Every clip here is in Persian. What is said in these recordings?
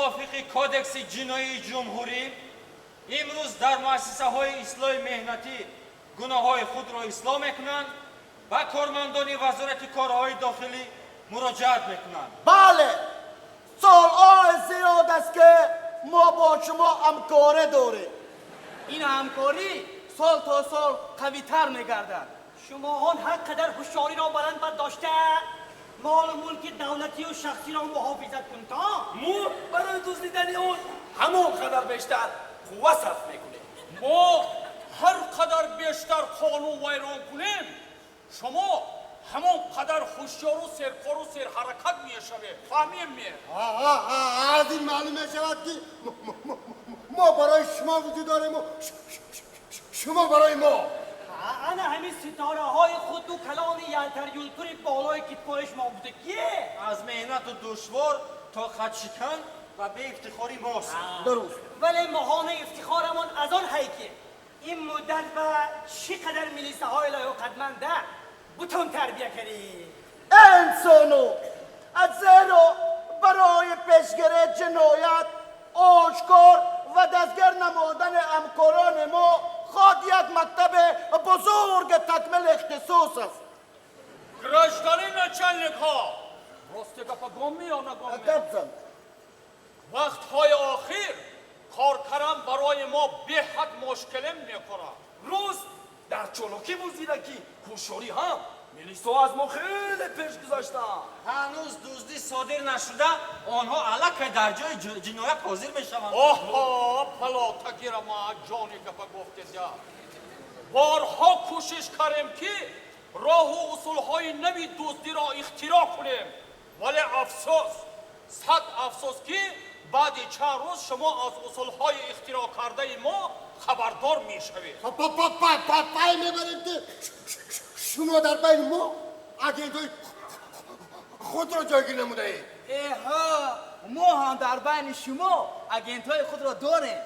موافق کودکس جنایی جمهوری امروز در مؤسسه های اصلاح مهنتی گناه های خود را اصلاح میکنند و کارمندان وزارت کارهای داخلی مراجعت میکنند. بله، سال‌ها زیاد است که ما با شما همکاری داریم. این همکاری سال تا سال قوی‌تر می‌گردد. شما آن حق قدر هوشیاری را بلند برداشته مال و ملک دولتی و شخصی را محافظت کنید. ما برای دزدیدن اون همون قدر بیشتر قوه صرف میکنیم. ما هر قدر بیشتر قانون ویران کنیم شما همون قدر هوشیار و سرکار و سرحرکت میشوید. فهمیم می؟ از این معلوم میشود که ما برای شما وجود داریم و شما برای ما. انا همین ستاره های خود و کلان یلتر یلتر بالای کتفای شما بوده کیه؟ از مهنت و دشوار تا خط شکن و به افتخاری ماست. درست. ولی ماهان افتخارمان از آن حیکه این مدت و چقدر ملیسه های لایقتمنده بتون تربیه کردی. انسانو از زیرا برای پیشگیری جنایت آشکار و دستگیر نمودن همکاران ما خود یک مکتب بزرگ تکمیل اختصاص است. گرشتاری نچنلک ها راسته گفت گمی یا نگمی؟ گفتم وقت های آخر کار کردن برای ما به حد مشکل میکنه. روز در چولوکی موزیدکی هوشیاری هم ملیسا از ما خیلی پیش گذاشتن. هنوز دزدی صادر نشده آنها الک در جای جنایت حاضر میشوند. آها پلا تگیر ما جانی گفت گفته جا بارها کوشش کردیم که راه و اصول های نوی دزدی را اختراع کنیم ولی افسوس صد افسوس که بعد چند روز شما از اصول های اختراع کرده ما خبردار می شوید. پای میبریم که شما در بین ما اگنتای خود را جایگیر نموده اید. ایها ما هم در بین شما اگنت‌های خود را داریم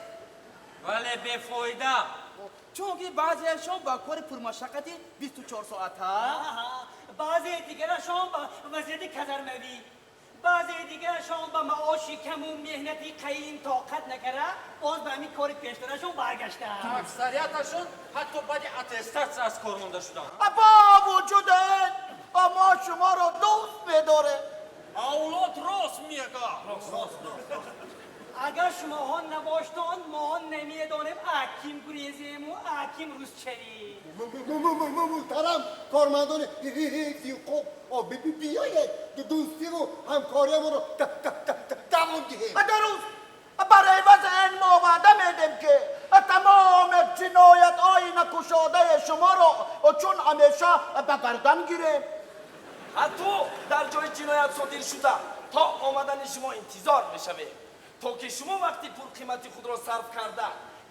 ولی بیفایده. چون که بعضیشان با کار پرمشقتی 24 ساعته بعضی دیگرشان با وضعیت کزرموی بعضی دیگرشان با معاشی کم و مهنتی قیم طاقت نکرده باز به همین کار پیشترشان برگشتن. اکثریتشون حتی بعد اتستات از کار مونده شدن. با وجود این ما شما را دوست می‌داریم. اولاد راست میگه. اگر شما ها نباشتان ما نمیدانیم اکیم گریزیم و اکیم روزچری. محترم کارمندان خوب بیایید دوستی و همکاری ما رو دوام دهیم. درست برای وضع این ما وعده میدیم که تمام جنایت های نکشاده شما رو چون همیشه به گردن گیریم. حتی در جای جنایت صادر شده تا آمدن شما انتظار میشویم تا که شما وقتی پول قیمتی خود را صرف کرده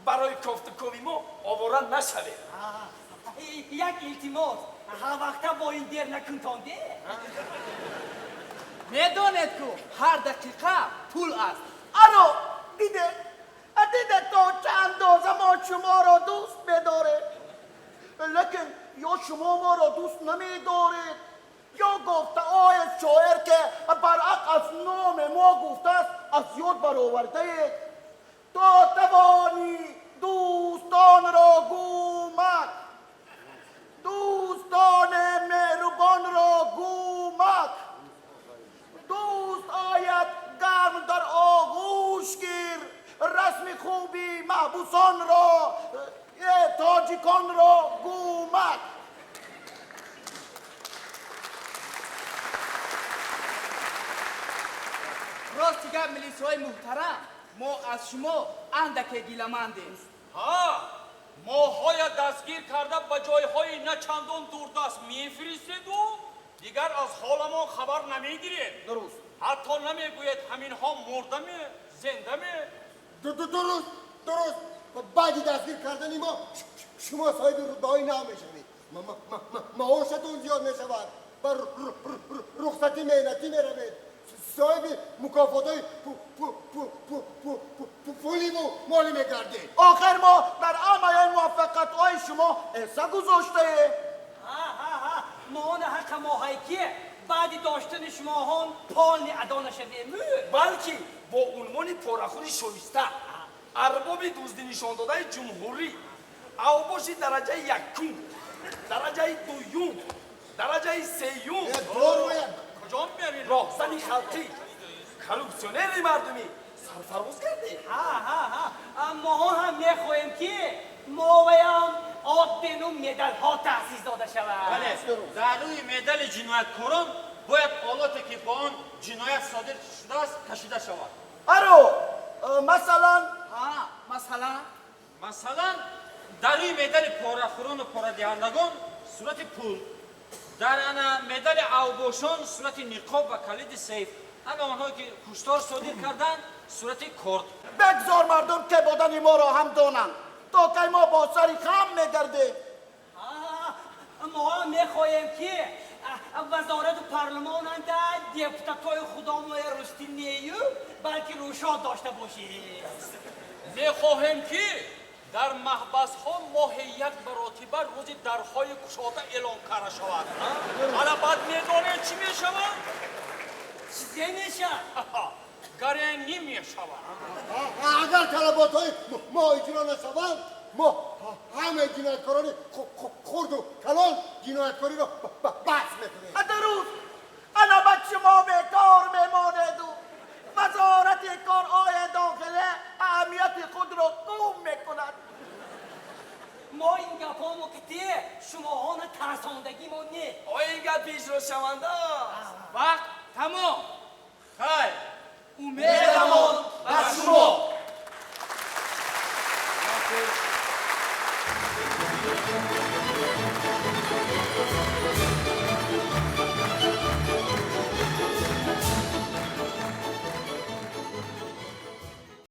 برای کافت کوی ما آواره نشوید. یک التماس هر وقت با این دیر نکنتانده. میدانید که هر دقیقه پول است. آنو دیده تا چند دوزه ما شما را دوست می‌داره لیکن یا شما ما را دوست نمی‌دارید یا گفته آید شاعر که برعکس از نام ما گفته است از یاد برآورده تا توانی دوستان را گومک دوستان مهربان را گومک دوست آید گرم در آغوش گیر رسم خوبی محبوسان را تاجیکان را گومک. راستی که ملیسای محترم ما از شما اندک گیلمندیم. ما های دستگیر کرده به جای های نچندان دوردست میفرستید و دیگر از حال ما خبر نمیگیرید. درست حتی نمیگوید همین ها مرده می زنده می. درست بعدی دستگیر کردن ما شما صاحب رتبه‌ای نمیشوید. معاشتون زیاد میشود و رخصتی مهنتی میروید صاحب مکافاتای پولی و مالی میگردید. آخر ما در عمل موفقیت های شما حصه گذاشته. ما آن حق ما هایی که بعد داشتن شما هان پال ادا نشدیم بلکه با عنوان پاره‌خوری شایسته ارباب دزدی نشان داده جمهوری اوباش درجه یکم، درجه دوم، درجه سیوم، کجا میارین؟ راهزن خلقی، کلوکسیونر مردمی سرفراز کرده. ها ما هم میخواهیم که مویام آدینو مدل ها تحسیز داده شود. بله در روی مدل جنایتکاران باید آلاتی که با آن جنایت صادر شده است کشیده شود. آرو مثلا مثلا در روی مدل پاره‌خوران و پاره‌دهندگان صورت پول، در انا مدل اوباشان صورت نقاب و کلید سیف، اما آنها که کشتار صادر کردند صورت کرد. بگذار مردم که بدن ما را هم دانند تا که ما با سری خم میگردیم. ما هم میخواهیم که وزارت و پارلمان اندر دیپوتاتای خدامای رشدی نیو بلکه روشاد داشته باشید. میخواهیم که در محبس ها ماهی یک مراتبه روزی درهای کشاده اعلان کرده شود. حالا بعد میدانه چی میشود؟ چیزی میشه؟ گرنگی میشود. اگر طلبات های ما اجرا نشوند ما همه جنایتکاران خرد و کلان جنایتکاری را بحث میکنیم. درود انا بچه ما به کار میماند و وزارت کارهای داخله اهمیت خود را گم میکند. ما این گپامو که ده شما ها نه ترساندگی ما نه. این گپ پیش رو شونده وقت تمام. خیر امیدمان بر شما.